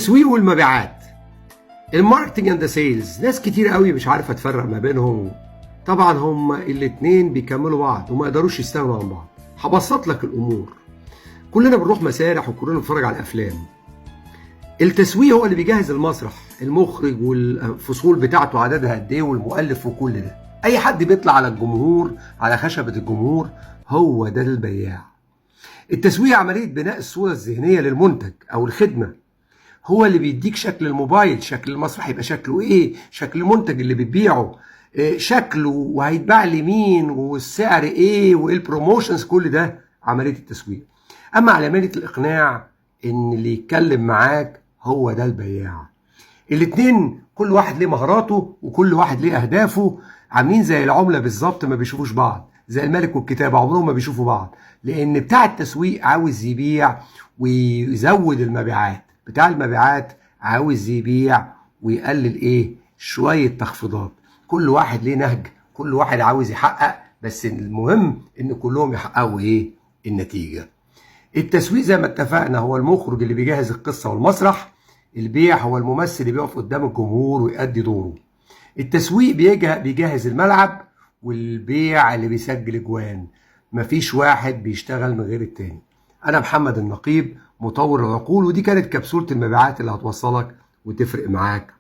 التسويق والمبيعات، الماركتنج اند سيلز، ناس كتير قوي مش عارفه تفرق ما بينهم. طبعا هما الاتنين بيكملوا بعض وما يقدروش يستغنوا عن بعض. هبسط لك الامور. كلنا بنروح مسارح وكلنا بنتفرج على افلام. التسويق هو اللي بيجهز المسرح، المخرج والفصول بتاعته عددها قد ايه والمؤلف وكل ده. اي حد بيطلع على الجمهور، على خشبه الجمهور، هو ده البياع. التسويق عمليه بناء الصوره الذهنيه للمنتج او الخدمه. هو اللي بيديك شكل الموبايل، شكل المسرح يبقى شكله ايه، شكل المنتج اللي بتبيعه شكله، وهيتباع لمين، والسعر ايه، وايه البروموشنز. كل ده عمليه التسويق. اما عمليه الاقناع، ان اللي يتكلم معاك هو ده البياع. الاتنين كل واحد ليه مهاراته وكل واحد ليه اهدافه. عاملين زي العمله بالظبط، ما بيشوفوش بعض. زي الملك والكتابه، عمرهم ما بيشوفوا بعض، لان بتاع التسويق عاوز يبيع ويزود المبيعات، بتاع المبيعات عاوز يبيع ويقلل ايه، شويه تخفيضات. كل واحد ليه نهج، كل واحد عاوز يحقق، بس المهم ان كلهم يحققوا ايه، النتيجه. التسويق زي ما اتفقنا هو المخرج اللي بيجهز القصه والمسرح. البيع هو الممثل اللي بيقف قدام الجمهور ويؤدي دوره. التسويق بيجهز الملعب، والبيع اللي بيسجل اجوان. مفيش واحد بيشتغل من غير التاني. انا محمد النقيب، مطور العقول، ودي كانت كبسولة المبيعات اللي هتوصلك وتفرق معاك